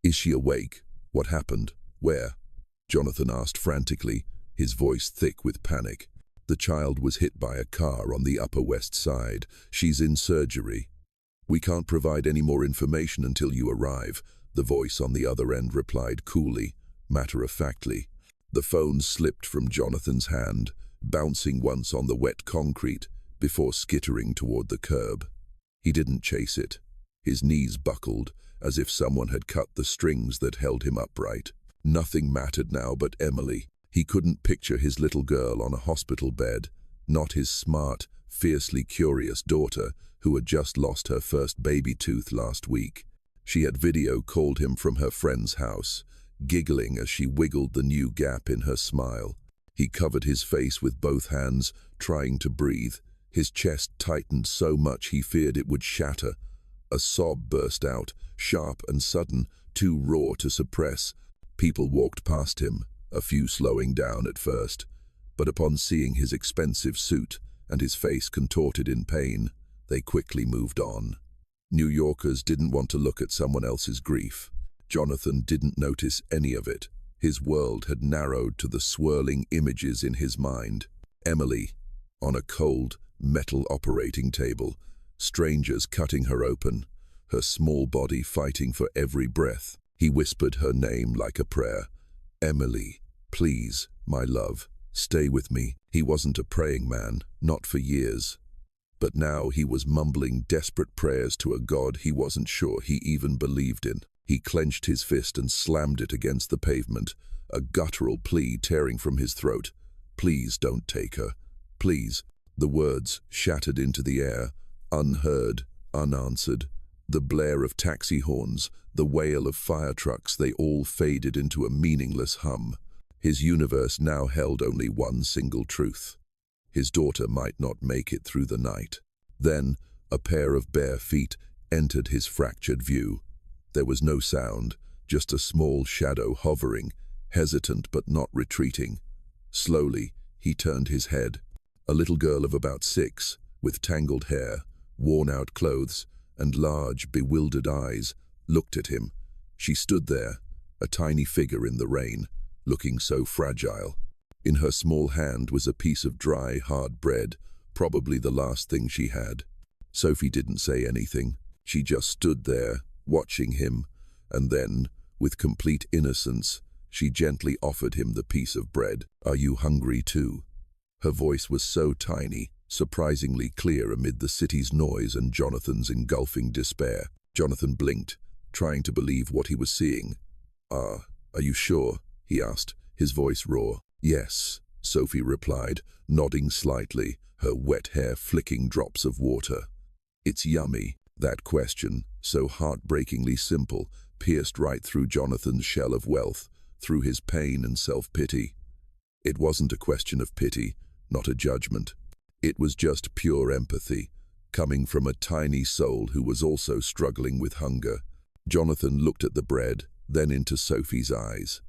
Is she awake? What happened? Where? Jonathan asked frantically, his voice thick with panic. The child was hit by a car on the Upper West Side. She's in surgery. We can't provide any more information until you arrive, the voice on the other end replied coolly, matter-of-factly. The phone slipped from Jonathan's hand, bouncing once on the wet concrete before skittering toward the curb. He didn't chase it. His knees buckled, as if someone had cut the strings that held him upright. Nothing mattered now but Emily. He couldn't picture his little girl on a hospital bed, not his smart, fiercely curious daughter who had just lost her first baby tooth last week. She had video called him from her friend's house, giggling as she wiggled the new gap in her smile. He covered his face with both hands, trying to breathe. His chest tightened so much he feared it would shatter. A sob burst out, sharp and sudden, too raw to suppress. People walked past him, a few slowing down at first, but upon seeing his expensive suit and his face contorted in pain, they quickly moved on. New Yorkers didn't want to look at someone else's grief. Jonathan didn't notice any of it. His world had narrowed to the swirling images in his mind. Emily, on a cold, metal operating table, strangers cutting her open, her small body fighting for every breath. He whispered her name like a prayer. Emily, please, my love, stay with me. He wasn't a praying man, not for years. But now he was mumbling desperate prayers to a God he wasn't sure he even believed in. He clenched his fist and slammed it against the pavement, a guttural plea tearing from his throat. Please don't take her. Please. The words shattered into the air, unheard, unanswered. The blare of taxi horns, the wail of fire trucks, they all faded into a meaningless hum. His universe now held only one single truth. His daughter might not make it through the night. Then, a pair of bare feet entered his fractured view. There was no sound, just a small shadow hovering, hesitant but not retreating. Slowly, he turned his head. A little girl of about 6, with tangled hair, worn-out clothes, and large, bewildered eyes, looked at him. She stood there, a tiny figure in the rain, looking so fragile. In her small hand was a piece of dry, hard bread, probably the last thing she had. Sophie didn't say anything. She just stood there, watching him, and then, with complete innocence, she gently offered him the piece of bread. Are you hungry too? Her voice was so tiny, surprisingly clear amid the city's noise and Jonathan's engulfing despair. Jonathan blinked, trying to believe what he was seeing. Are you sure? He asked, his voice raw. Yes, Sophie replied, nodding slightly, her wet hair flicking drops of water. It's yummy. That question, so heartbreakingly simple, pierced right through Jonathan's shell of wealth, through his pain and self-pity. It wasn't a question of pity, not a judgment. It was just pure empathy, coming from a tiny soul who was also struggling with hunger. Jonathan looked at the bread, then into Sophie's eyes.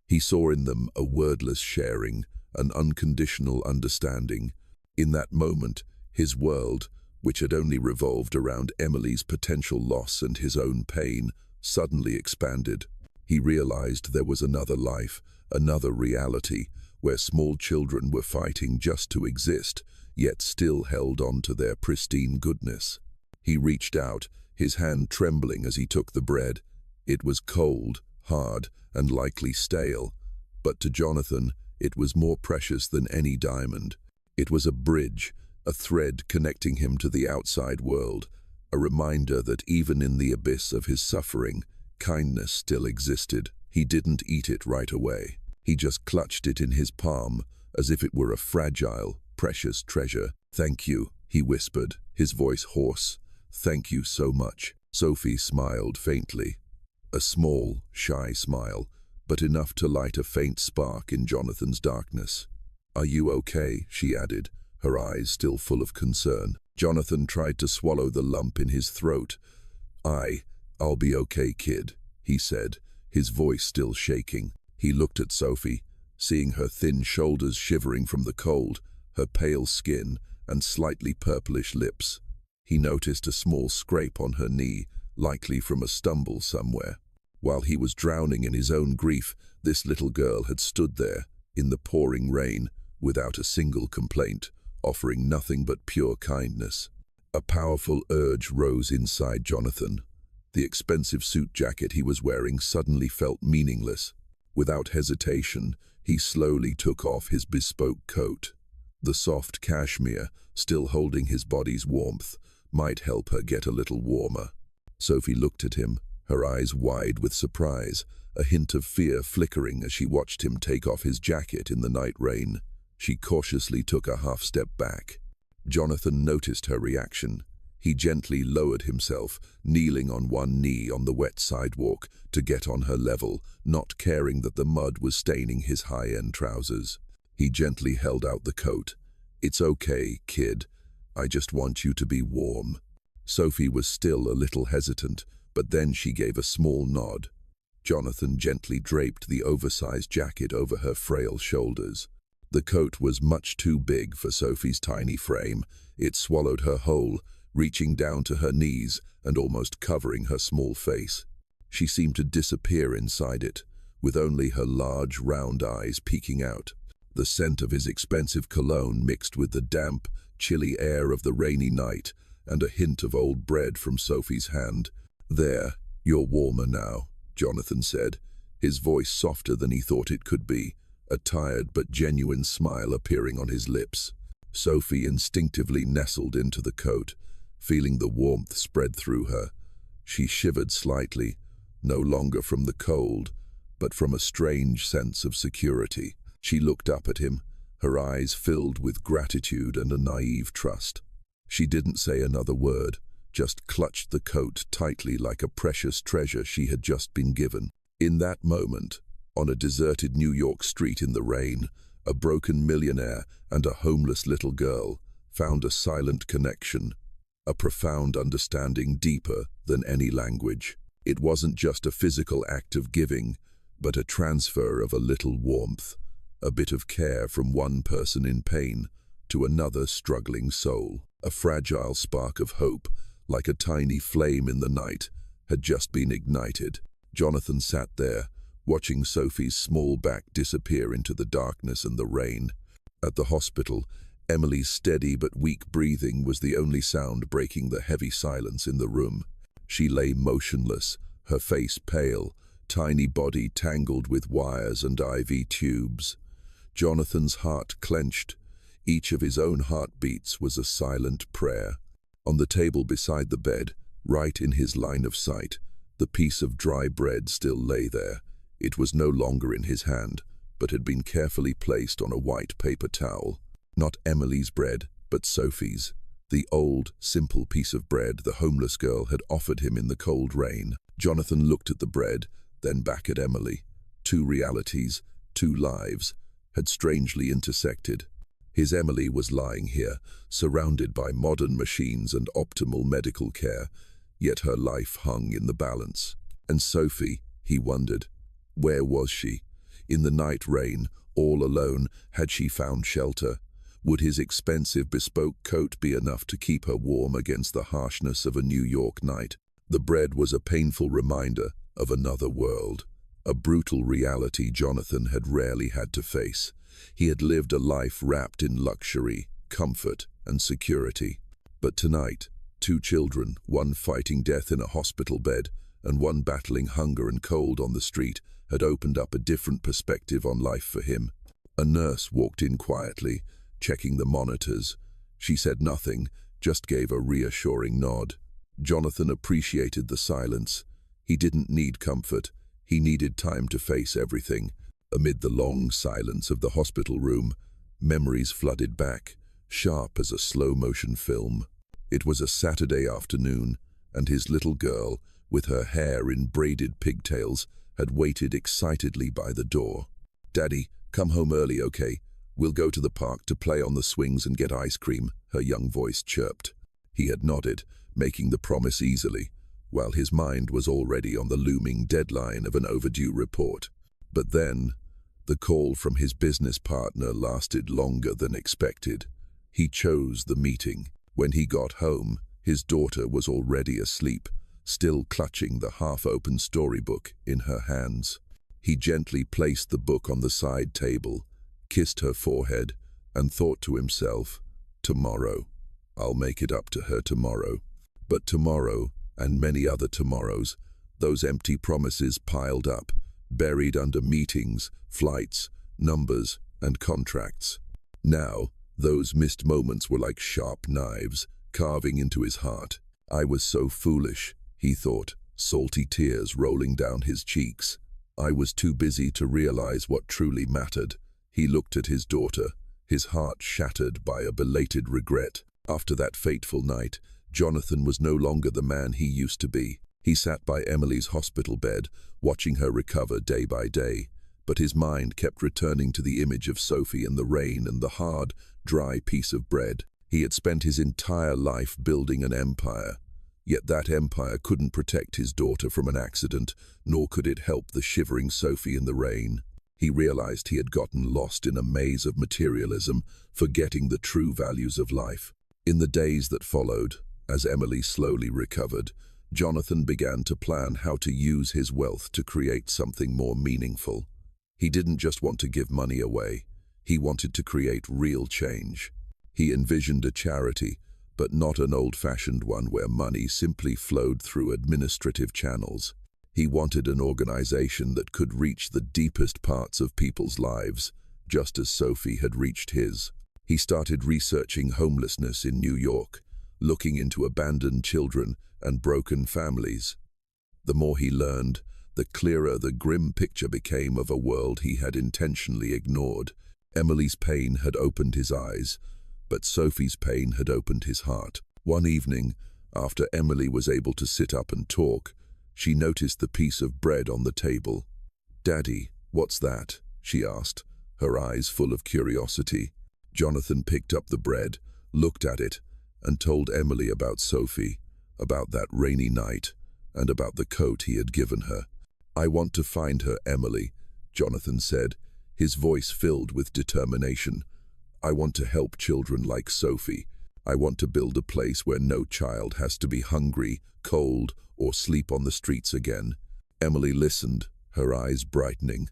He saw in them a wordless sharing, an unconditional understanding. In that moment, his world, which had only revolved around Emily's potential loss and his own pain, suddenly expanded. He realized there was another life, another reality, where small children were fighting just to exist, yet still held on to their pristine goodness. He reached out, his hand trembling as he took the bread. It was cold, hard, and likely stale, but to Jonathan, it was more precious than any diamond. It was a bridge, a thread connecting him to the outside world, a reminder that even in the abyss of his suffering, kindness still existed. He didn't eat it right away. He just clutched it in his palm, as if it were a fragile, precious treasure. Thank you, he whispered, his voice hoarse. Thank you so much. Sophie smiled faintly. A small, shy smile, but enough to light a faint spark in Jonathan's darkness. Are you okay? She added, her eyes still full of concern. Jonathan tried to swallow the lump in his throat. I'll be okay, kid, he said, his voice still shaking. He looked at Sophie, seeing her thin shoulders shivering from the cold, her pale skin and slightly purplish lips. He noticed a small scrape on her knee, likely from a stumble somewhere. While he was drowning in his own grief, this little girl had stood there, in the pouring rain, without a single complaint, offering nothing but pure kindness. A powerful urge rose inside Jonathan. The expensive suit jacket he was wearing suddenly felt meaningless. Without hesitation, he slowly took off his bespoke coat. The soft cashmere, still holding his body's warmth, might help her get a little warmer. Sophie looked at him, her eyes wide with surprise, a hint of fear flickering as she watched him take off his jacket in the night rain. She cautiously took a half-step back. Jonathan noticed her reaction. He gently lowered himself, kneeling on one knee on the wet sidewalk to get on her level, not caring that the mud was staining his high-end trousers. He gently held out the coat. "It's okay, kid. I just want you to be warm." Sophie was still a little hesitant, but then she gave a small nod. Jonathan gently draped the oversized jacket over her frail shoulders. The coat was much too big for Sophie's tiny frame. It swallowed her whole, reaching down to her knees and almost covering her small face. She seemed to disappear inside it, with only her large, round eyes peeking out. The scent of his expensive cologne mixed with the damp, chilly air of the rainy night and a hint of old bread from Sophie's hand. "There, you're warmer now," Jonathan said, his voice softer than he thought it could be, a tired but genuine smile appearing on his lips. Sophie instinctively nestled into the coat, feeling the warmth spread through her. She shivered slightly, no longer from the cold, but from a strange sense of security. She looked up at him, her eyes filled with gratitude and a naive trust. She didn't say another word, just clutched the coat tightly like a precious treasure she had just been given. In that moment, on a deserted New York street in the rain, a broken millionaire and a homeless little girl found a silent connection, a profound understanding deeper than any language. It wasn't just a physical act of giving, but a transfer of a little warmth, a bit of care from one person in pain to another struggling soul. A fragile spark of hope, like a tiny flame in the night, had just been ignited. Jonathan sat there, watching Sophie's small back disappear into the darkness and the rain. At the hospital, Emily's steady but weak breathing was the only sound breaking the heavy silence in the room. She lay motionless, her face pale, tiny body tangled with wires and IV tubes. Jonathan's heart clenched. Each of his own heartbeats was a silent prayer. On the table beside the bed, right in his line of sight, the piece of dry bread still lay there. It was no longer in his hand, but had been carefully placed on a white paper towel. Not Emily's bread, but Sophie's. The old, simple piece of bread the homeless girl had offered him in the cold rain. Jonathan looked at the bread, then back at Emily. Two realities, two lives, had strangely intersected. His Emily was lying here, surrounded by modern machines and optimal medical care, yet her life hung in the balance. And Sophie, he wondered, where was she? In the night rain, all alone, had she found shelter? Would his expensive bespoke coat be enough to keep her warm against the harshness of a New York night? The bread was a painful reminder of another world, a brutal reality Jonathan had rarely had to face. He had lived a life wrapped in luxury, comfort, and security. But tonight, two children, one fighting death in a hospital bed and one battling hunger and cold on the street, had opened up a different perspective on life for him. A nurse walked in quietly, checking the monitors. She said nothing, just gave a reassuring nod. Jonathan appreciated the silence. He didn't need comfort. He needed time to face everything. Amid the long silence of the hospital room, memories flooded back, sharp as a slow-motion film. It was a Saturday afternoon, and his little girl, with her hair in braided pigtails, had waited excitedly by the door. "Daddy, come home early, okay? We'll go to the park to play on the swings and get ice cream," her young voice chirped. He had nodded, making the promise easily, while his mind was already on the looming deadline of an overdue report. But then, the call from his business partner lasted longer than expected. He chose the meeting. When he got home, his daughter was already asleep, still clutching the half-open storybook in her hands. He gently placed the book on the side table, kissed her forehead, and thought to himself, "Tomorrow. I'll make it up to her tomorrow." But tomorrow, and many other tomorrows, those empty promises piled up, buried under meetings, flights, numbers, and contracts. Now, those missed moments were like sharp knives, carving into his heart. "I was so foolish," he thought, salty tears rolling down his cheeks. "I was too busy to realize what truly mattered." He looked at his daughter, his heart shattered by a belated regret. After that fateful night, Jonathan was no longer the man he used to be. He sat by Emily's hospital bed, watching her recover day by day, but his mind kept returning to the image of Sophie in the rain and the hard, dry piece of bread. He had spent his entire life building an empire, yet that empire couldn't protect his daughter from an accident, nor could it help the shivering Sophie in the rain. He realized he had gotten lost in a maze of materialism, forgetting the true values of life. In the days that followed, as Emily slowly recovered, Jonathan began to plan how to use his wealth to create something more meaningful. He didn't just want to give money away, he wanted to create real change. He envisioned a charity, but not an old-fashioned one where money simply flowed through administrative channels. He wanted an organization that could reach the deepest parts of people's lives, just as Sophie had reached his. He started researching homelessness in New York, looking into abandoned children and broken families. The more he learned, the clearer the grim picture became of a world he had intentionally ignored. Emily's pain had opened his eyes, but Sophie's pain had opened his heart. One evening, after Emily was able to sit up and talk, she noticed the piece of bread on the table. "Daddy, what's that?" she asked, her eyes full of curiosity. Jonathan picked up the bread, looked at it, and told Emily about Sophie, about that rainy night, and about the coat he had given her. "I want to find her, Emily," Jonathan said, his voice filled with determination. "I want to help children like Sophie. I want to build a place where no child has to be hungry, cold, or sleep on the streets again." Emily listened, her eyes brightening.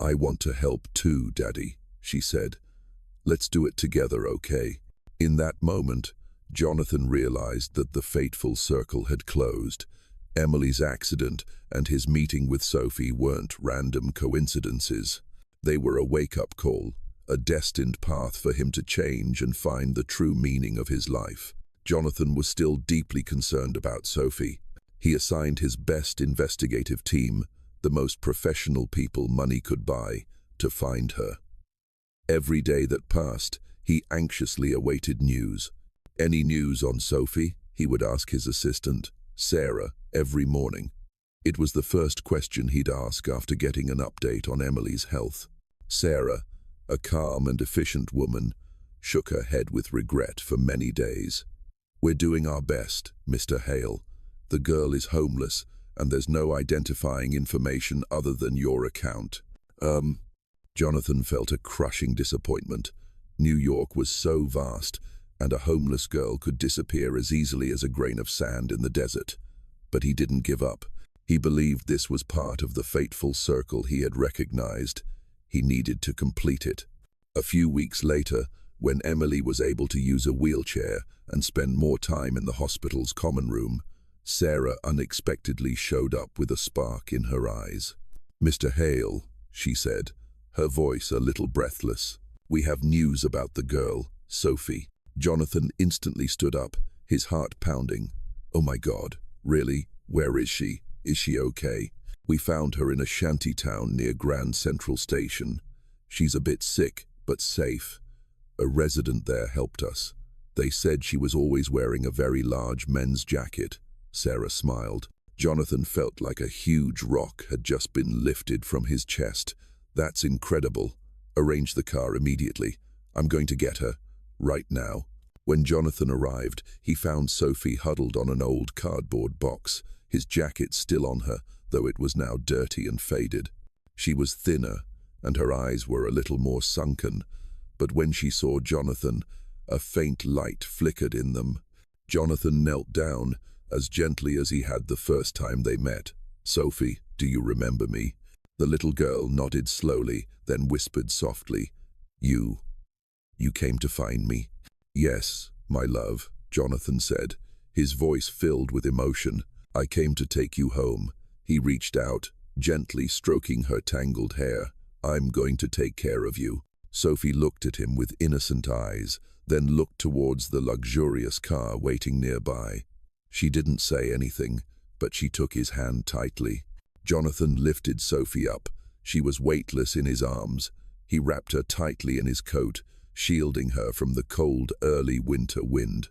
"I want to help too, Daddy," she said. "Let's do it together, okay?" In that moment, Jonathan realized that the fateful circle had closed. Emily's accident and his meeting with Sophie weren't random coincidences. They were a wake-up call, a destined path for him to change and find the true meaning of his life. Jonathan was still deeply concerned about Sophie. He assigned his best investigative team, the most professional people money could buy, to find her. Every day that passed, he anxiously awaited news. "Any news on Sophie?" he would ask his assistant, Sarah, every morning. It was the first question he'd ask after getting an update on Emily's health. Sarah, a calm and efficient woman, shook her head with regret for many days. "We're doing our best, Mr. Hale. The girl is homeless, and there's no identifying information other than your account." Jonathan felt a crushing disappointment. New York was so vast, and a homeless girl could disappear as easily as a grain of sand in the desert. But he didn't give up. He believed this was part of the fateful circle he had recognized. He needed to complete it. A few weeks later, when Emily was able to use a wheelchair and spend more time in the hospital's common room, Sarah unexpectedly showed up with a spark in her eyes. "Mr. Hale," she said, her voice a little breathless, "we have news about the girl, Sophie." Jonathan instantly stood up, his heart pounding. "Oh my God, really? Where is she? Is she okay?" "We found her in a shanty town near Grand Central Station. She's a bit sick, but safe. A resident there helped us. They said she was always wearing a very large men's jacket." Sarah smiled. Jonathan felt like a huge rock had just been lifted from his chest. "That's incredible. Arrange the car immediately. I'm going to get her. Right now." When Jonathan arrived, he found Sophie huddled on an old cardboard box, his jacket still on her, though it was now dirty and faded. She was thinner, and her eyes were a little more sunken, but when she saw Jonathan, a faint light flickered in them. Jonathan knelt down, as gently as he had the first time they met. "Sophie, do you remember me?" The little girl nodded slowly, then whispered softly, You came to find me?" "Yes, my love," Jonathan said, his voice filled with emotion. "I came to take you home." He reached out, gently stroking her tangled hair. "I'm going to take care of you." Sophie looked at him with innocent eyes, then looked towards the luxurious car waiting nearby. She didn't say anything, but she took his hand tightly. Jonathan lifted Sophie up. She was weightless in his arms. He wrapped her tightly in his coat, shielding her from the cold, early winter wind.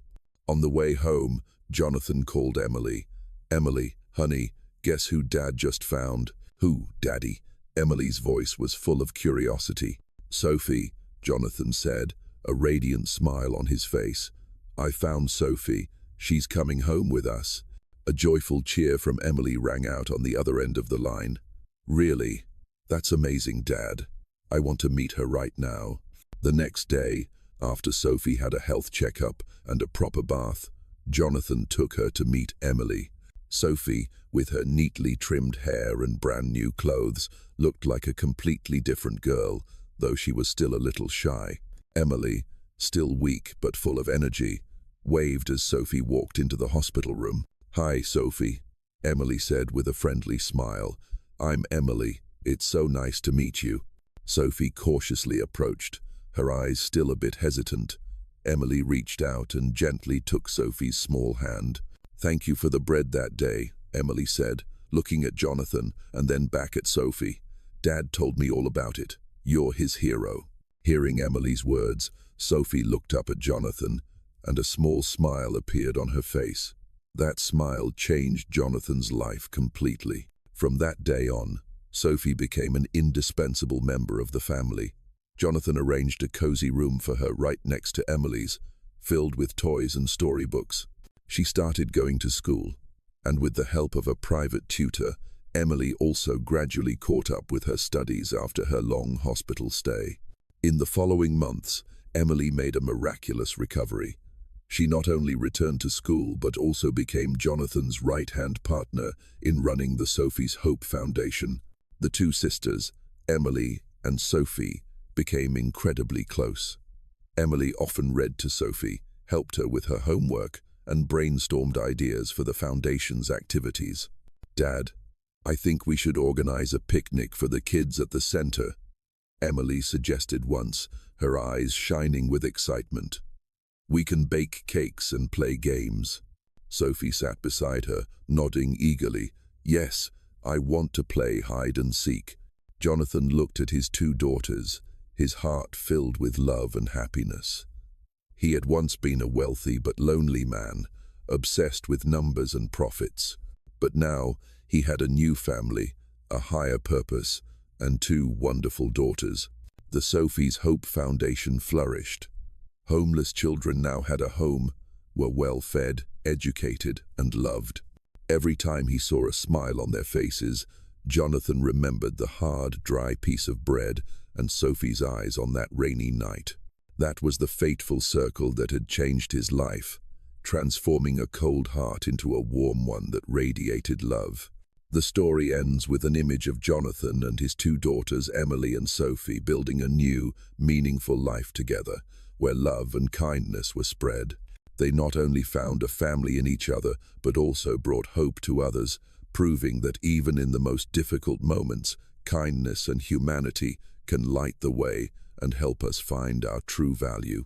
On the way home, Jonathan called Emily. "Emily, honey, guess who Dad just found?" "Who, Daddy?" Emily's voice was full of curiosity. "Sophie," Jonathan said, a radiant smile on his face. "I found Sophie. She's coming home with us." A joyful cheer from Emily rang out on the other end of the line. "Really? That's amazing, Dad. I want to meet her right now." The next day, after Sophie had a health checkup and a proper bath, Jonathan took her to meet Emily. Sophie, with her neatly trimmed hair and brand new clothes, looked like a completely different girl, though she was still a little shy. Emily, still weak but full of energy, waved as Sophie walked into the hospital room. "Hi, Sophie," Emily said with a friendly smile. "I'm Emily. It's so nice to meet you." Sophie cautiously approached, her eyes still a bit hesitant. Emily reached out and gently took Sophie's small hand. "Thank you for the bread that day," Emily said, looking at Jonathan and then back at Sophie. "Dad told me all about it. You're his hero." Hearing Emily's words, Sophie looked up at Jonathan, and a small smile appeared on her face. That smile changed Jonathan's life completely. From that day on, Sophie became an indispensable member of the family. Jonathan arranged a cozy room for her right next to Emily's, filled with toys and storybooks. She started going to school, and with the help of a private tutor, Emily also gradually caught up with her studies after her long hospital stay. In the following months, Emily made a miraculous recovery. She not only returned to school but also became Jonathan's right-hand partner in running the Sophie's Hope Foundation. The two sisters, Emily and Sophie, became incredibly close. Emily often read to Sophie, helped her with her homework, and brainstormed ideas for the foundation's activities. "Dad, I think we should organize a picnic for the kids at the center," Emily suggested once, her eyes shining with excitement. "We can bake cakes and play games." Sophie sat beside her, nodding eagerly. "Yes, I want to play hide and seek." Jonathan looked at his two daughters, his heart filled with love and happiness. He had once been a wealthy but lonely man, obsessed with numbers and profits. But now he had a new family, a higher purpose, and two wonderful daughters. The Sophie's Hope Foundation flourished. Homeless children now had a home, were well-fed, educated, and loved. Every time he saw a smile on their faces, Jonathan remembered the hard, dry piece of bread and Sophie's eyes on that rainy night. That was the fateful circle that had changed his life, transforming a cold heart into a warm one that radiated love. The story ends with an image of Jonathan and his two daughters, Emily and Sophie, building a new, meaningful life together, where love and kindness were spread. They not only found a family in each other, but also brought hope to others, proving that even in the most difficult moments, kindness and humanity can light the way and help us find our true value.